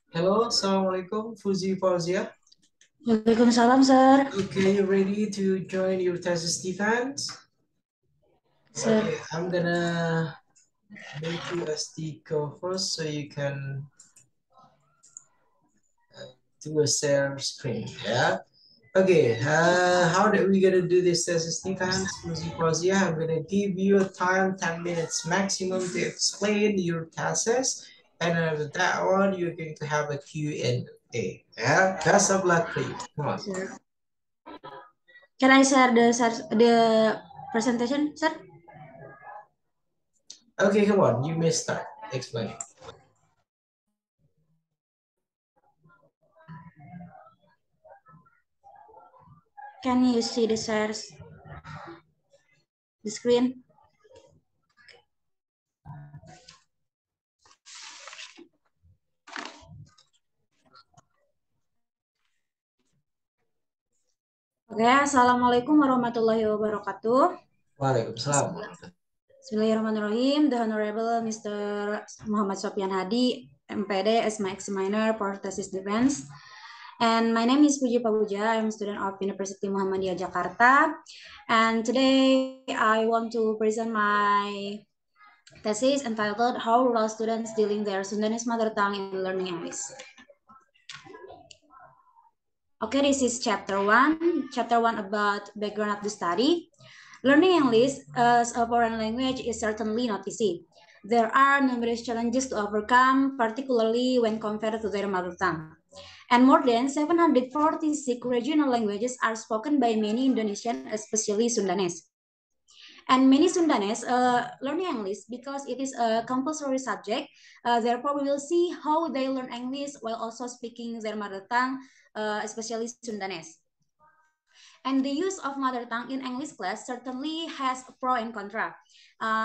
Hello, Assalamualaikum, Fuzi Fauzia. Waalaikumsalam, Sir. Okay, you ready to join your thesis defense? Sir. Okay, I'm gonna make you as the co-host so you can do a share screen. Yeah. Okay. How are we gonna do this thesis defense, Fuzi Fauzia? I'm gonna give you a time, 10 minutes maximum to explain your thesis, and after that one, you're going to have a Q&A. Yeah. Best of luck for you. Come on. Sir. Can I share the presentation, sir? Okay, come on. You may start explaining. Can you see the screen? Oke, Assalamualaikum warahmatullahi wabarakatuh. Waalaikumsalam. Bismillahirrahmanirrahim. The Honorable Mr. Muhammad Sofyan Hadi, MPD, as my examiner for thesis defense. And my name is Puji Pabuja. I'm a student of University Muhammadiyah Jakarta. And today I want to present my thesis entitled How Rural Students Dealing Their Sundanese Mother Tongue in Learning English. Okay, this is chapter 1. Chapter 1 about background of the study. Learning English as a foreign language is certainly not easy. There are numerous challenges to overcome, particularly when compared to their mother tongue. And more than 746 regional languages are spoken by many Indonesians, especially Sundanese. And many Sundanese learning English because it is a compulsory subject. Therefore, we will see how they learn English while also speaking their mother tongue, especially Sundanese. And the use of mother tongue in English class certainly has pro and contra.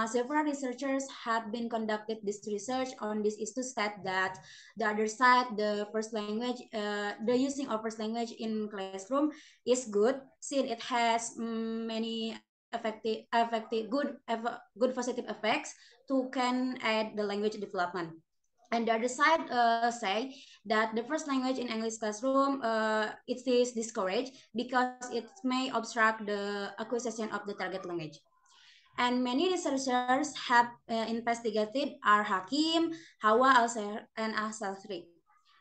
Several researchers have been conducted this research on this is to state that the other side, the first language, the using of first language in classroom is good since it has many good positive effects to can add the language development. And the other side say that the first language in English classroom it is discouraged because it may obstruct the acquisition of the target language. And many researchers have investigated are Hakim, Hawa Al-Ser, and Al-Salsri.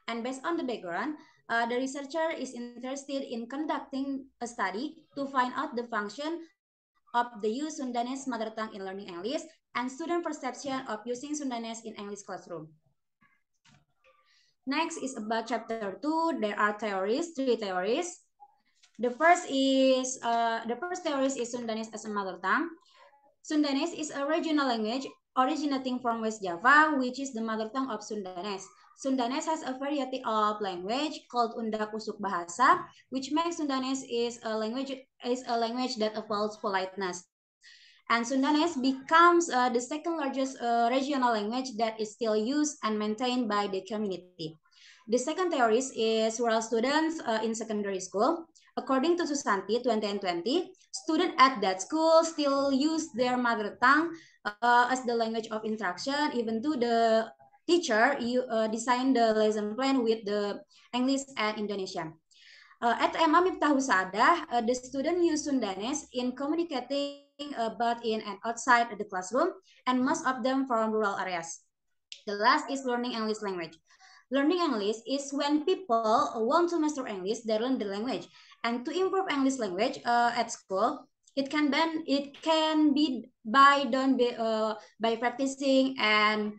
And based on the background, the researcher is interested in conducting a study to find out the function of the use Sundanese mother tongue in learning English and student perception of using Sundanese in English classroom. Next is about chapter 2. There are three theories. The first theory is Sundanese as a mother tongue. Sundanese is a regional language originating from West Java, which is the mother tongue of Sundanese. Sundanese has a variety of language called Undak Usuk Bahasa, which makes Sundanese is a language that evolves politeness. And Sundanese becomes the second largest regional language that is still used and maintained by the community. The second theory is rural students in secondary school. According to Susanti 2020, students at that school still use their mother tongue as the language of instruction, even though the teacher designed the lesson plan with the English and Indonesian. At MA Miftah Husadah, the student use Sundanese in communicating both in and outside the classroom, and most of them from rural areas. The last is learning English language. Learning English is when people want to master English, they learn the language. And to improve English language at school, it can be done by practicing and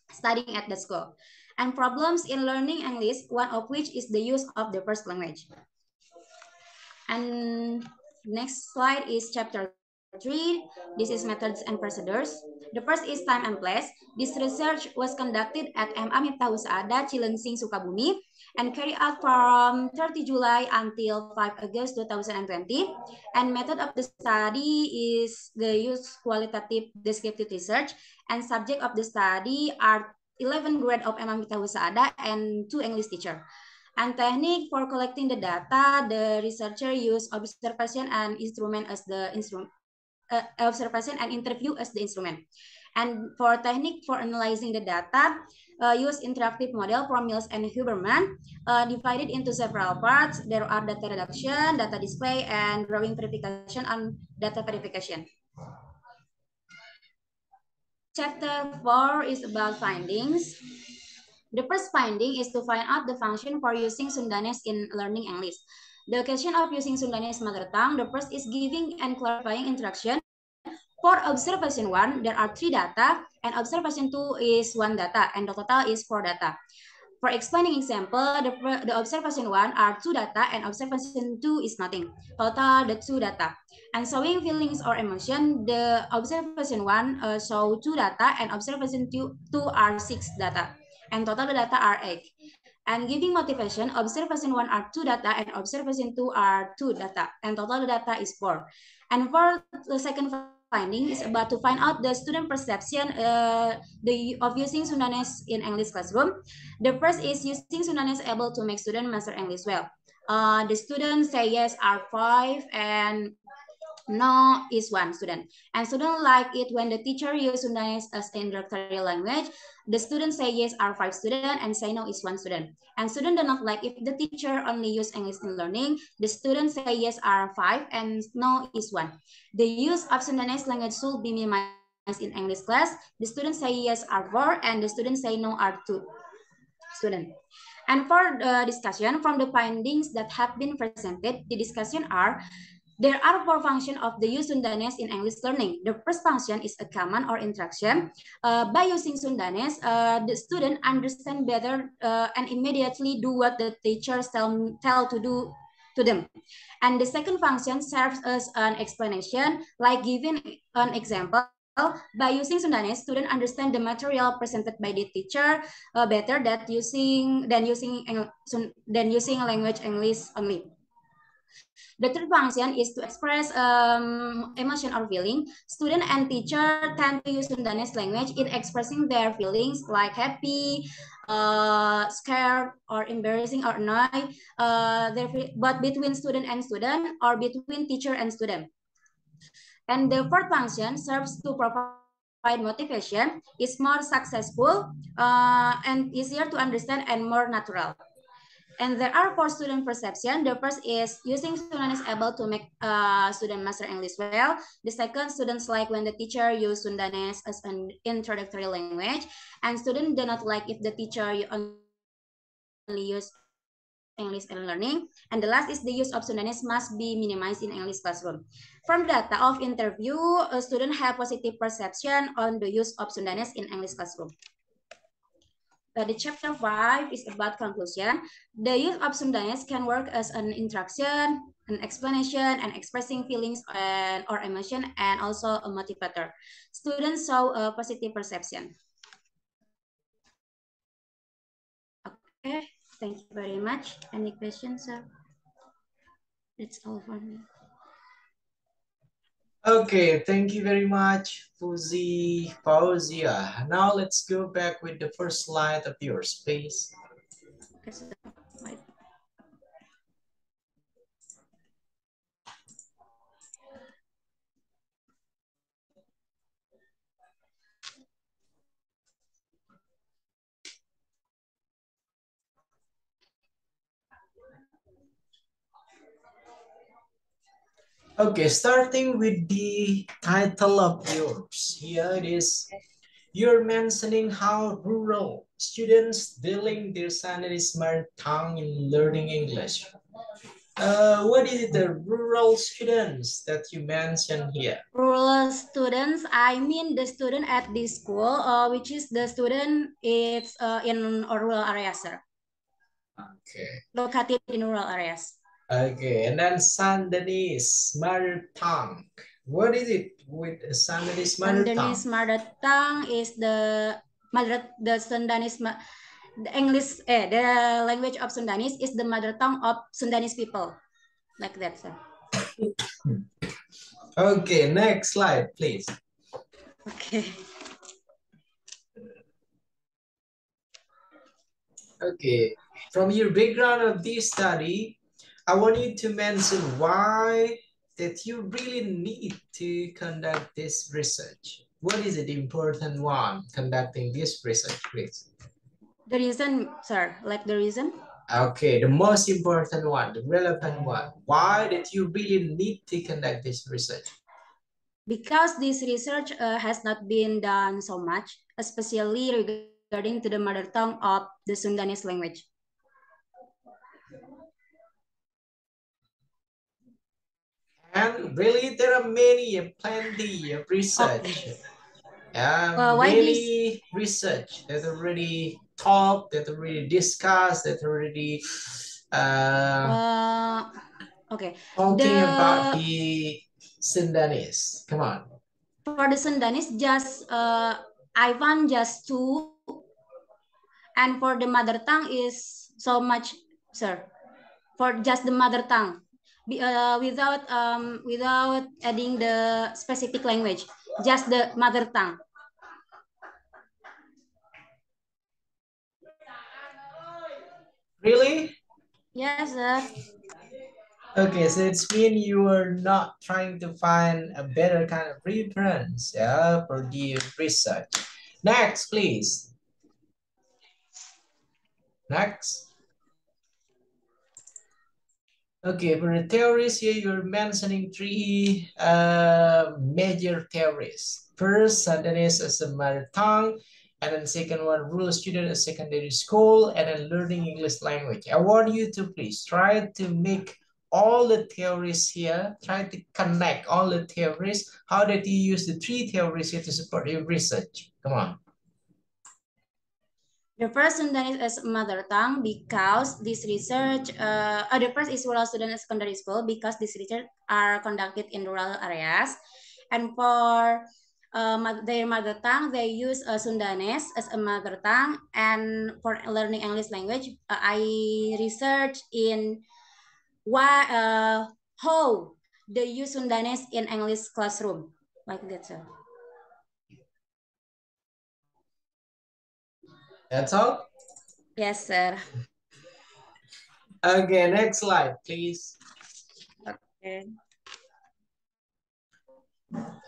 studying at the school. And problems in learning English, one of which is the use of the first language. And next slide is chapter 3. This is methods and procedures. The first is time and place. This research was conducted at MA Miftah Husadah, Cileungsing, Sukabumi, and carried out from 30 July until 5 August 2020. And method of the study is the use qualitative descriptive research, and subject of the study are 11 grade of MA Miftah Husadah and 2 English teacher. And technique for collecting the data, the researcher use observation and instrument as the instrument, observation and interview as the instrument. And for technique for analyzing the data, use interactive model from Mills and Huberman, divided into several parts. There are data reduction, data display, and drawing verification and data verification. Chapter 4 is about findings. The first finding is to find out the function for using Sundanese in learning English. The occasion of using Sundanese mother tongue, the first is giving and clarifying instruction. For observation 1, there are 3 data, and observation 2 is 1 data, and the total is 4 data. For explaining example, the observation 1 are 2 data, and observation 2 is nothing. Total the 2 data. And showing feelings or emotion, the observation 1 show 2 data, and observation 2 are 6 data. And total the data are 8. And giving motivation, observation 1 are 2 data, and observation 2 are 2 data, and total the data is 4. And for the second finding is about to find out the student perception of using Sundanese in English classroom. The first is using Sundanese able to make student master English well. The students say yes are 5 and no is 1 student. And students like it when the teacher use Sundanese as introductory language. The students say yes are 5 students and say no is 1 student. And students do not like if the teacher only use English in learning. The students say yes are 5 and no is 1. The use of Sundanese language should be minimized in English class. The students say yes are 4 and the students say no are 2 students. And for the discussion from the findings that have been presented, the discussion are there are 4 functions of the use Sundanese in English learning. The first function is a command or interaction. By using Sundanese, the student understand better and immediately do what the teachers tell to do to them. And the second function serves as an explanation, like giving an example. By using Sundanese, students understand the material presented by the teacher better than using language English only. The third function is to express emotion or feeling. Student and teacher tend to use Sundanese language in expressing their feelings like happy, scared, or embarrassing or annoyed, but between student and student or between teacher and student. And the fourth function serves to provide motivation, is more successful and easier to understand and more natural. And there are 4 student perception. The first is using Sundanese able to make student master English well. The second, students like when the teacher use Sundanese as an introductory language. And students do not like if the teacher only use English in learning. And the last is the use of Sundanese must be minimized in English classroom. From data of interview, a student have positive perception on the use of Sundanese in English classroom. The chapter 5 is about conclusion. The use of Sundanese can work as an interaction, an explanation, and expressing feelings or emotion, and also a motivator. Students show a positive perception. Okay, thank you very much. Any questions, sir? That's all for me. Okay, thank you very much, Fauzia. Now let's go back with the first slide of yours, please. Okay, starting with the title of yours. Here it is. You're mentioning how rural students dealing their Sundanese mother tongue in learning English. What is the rural students that you mentioned here? Rural students, I mean the student at this school, which is the student it's in rural areas, sir. Okay. Located in rural areas. Okay, and then Sundanese mother tongue. What is it with Sundanese mother tongue? Sundanese mother tongue is the Sundanese, the English, the language of Sundanese is the mother tongue of Sundanese people, like that, sir. Okay, next slide, please. Okay. Okay, from your background of this study, I want you to mention why that you really need to conduct this research. What is it, the important one conducting this research, please? The reason, sir, like the reason? Okay, the most important one, the relevant one. Why did you really need to conduct this research? Because this research has not been done so much, especially regarding to the mother tongue of the Sundanese language. And really, there are many, plenty of research. Okay. Why Many research that already talked, that already discussed, that already okay. talking about the Sundanese. Come on. For the Sundanese, just I found just 2, and for the mother tongue is so much, sir. For just the mother tongue, without adding the specific language, just the mother tongue. Really? Yes, sir. Okay, so it's mean you are not trying to find a better kind of reference, yeah, for the research. Next, please. Next. Okay, for the theories here, you're mentioning 3 major theories. First, Sundanese as a mother tongue, and then second one, rural student at secondary school, and then learning English language. I want you to please try to make all the theories here, try to connect all the theories. How did you use the 3 theories here to support your research? Come on. The first Sundanese as mother tongue because this research, the first is rural student at secondary school because this research are conducted in rural areas. And for their mother tongue, they use Sundanese as a mother tongue. And for learning English language, I research in how they use Sundanese in English classroom, like that, sir. That's all? Yes, sir. Okay, next slide, please. Okay.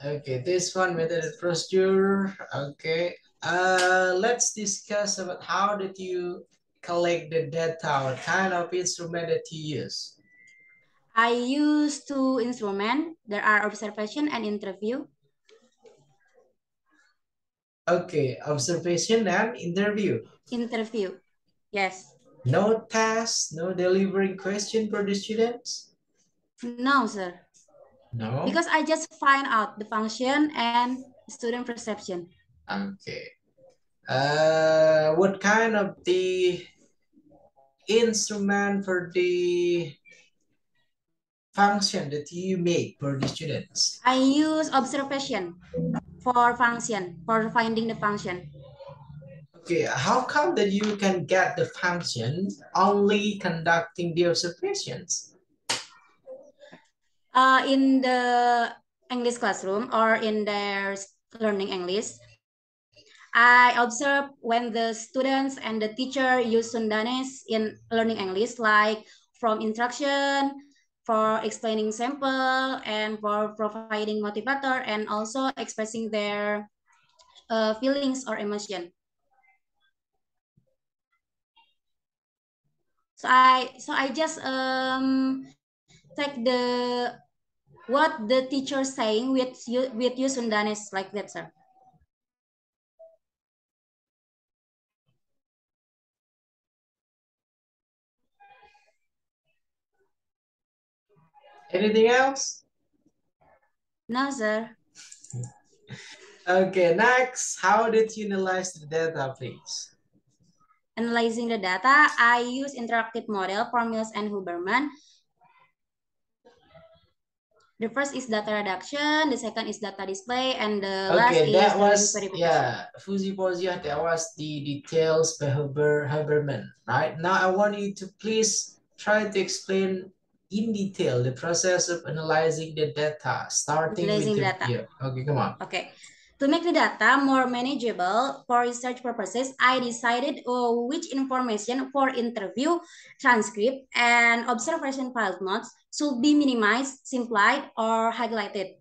Okay, this one method and procedure. Okay, let's discuss about how did you collect the data, what kind of instrument that you use. I use 2 instruments. There are observation and interview. Okay, observation and interview. Interview, yes. No test, no delivering question for the students? No, sir. No? Because I just find out the function and student perception. Okay. What kind of the instrument for the function that you make for the students? I use observation for function, for finding the function. Okay, how come that you can get the function only conducting the observations? In the English classroom or in their learning English, I observe when the students and the teacher use Sundanese in learning English, like from instruction, for explaining sample, and for providing motivator, and also expressing their feelings or emotion. So I just take the what the teacher saying with you Sundanese, like that, sir. Anything else? No, sir. Okay, next, how did you analyze the data, please? Analyzing the data, I use interactive model for Mills and Huberman. The first is data reduction, the second is data display, and the last is that the was, verification. yeah, Fuzzy Pozia, that was the details by Huberman, right? Now I want you to please try to explain in detail the process of analyzing the data, starting with the, data. yeah, okay, come on. Okay. To make the data more manageable for research purposes, I decided which information for interview, transcript, and observation file notes should be minimized, simplified, or highlighted.